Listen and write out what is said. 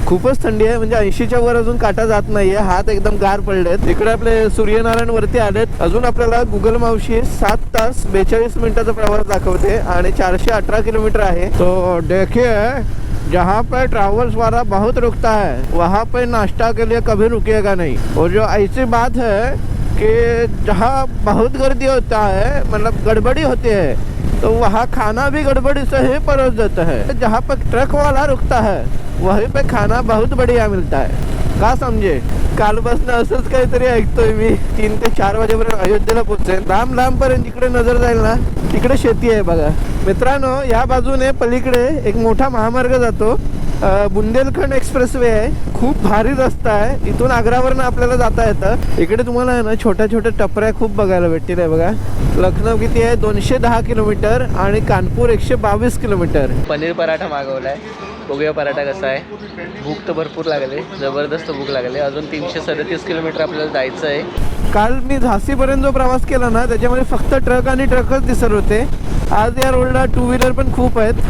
खूपच थंडी आहे, म्हणजे 80च्या वर अजून काटा जात नाहीये, हात एकदम गार पडलेत. इकडे आपले सूर्यनारायण वरती आलेत. अजून आपल्याला गुगल मावशी 7 तास 42 मिनिटाचा प्रवास दाखवते आणि 418 किलोमीटर आहे. तो देखिए जहाँ पे ट्रैवल्स वाला बहुत रुकता है वहाँ पे नाश्ता के लिए कभी रुकिएगा नहीं. और जो ऐसी बात है कि जहाँ बहुत गर्दी होता है, मतलब गड़बड़ी होती है, तो वहाँ खाना भी गड़बड़ी से ही परोस देता है. जहाँ पे ट्रक वाला रुकता है वहीं पे खाना बहुत बढ़िया मिलता है. का समझे? कालपासून असंच काहीतरी ऐकतोय मी. 3 ते 4 वाजेपर्यंत अयोध्येला पोहोचेल. लांब पर्यंत जिकडे नजर जाईल ना तिकडे शेती आहे बघा मित्रांनो. या बाजूने पलीकडे एक मोठा महामार्ग जातो, बुंदेलखंड एक्सप्रेसवे आहे. खूप भारी रस्ता आहे. इथून आग्रावरनं आपल्याला जाता येतं. इकडे तुम्हाला आहे ना छोट्या छोट्या टपऱ्या खूप बघायला भेटतील आहे बघा. लखनौ किती आहे? 210 किलोमीटर आणि कानपूर 122 किलोमीटर. पनीर पराठा मागवलाय, बघूया पराठा कसा आहे. भूक तर भरपूर लागले, जबरदस्त भूक लागली. अजून 337 किलोमीटर आपल्याला जायचं आहे. काल मी झाशीपर्यंत जो प्रवास केला ना त्याच्यामध्ये फक्त ट्रक आणि ट्रकच दिसत होते. आज या रोडला 2 व्हीलर पण खूप आहेत.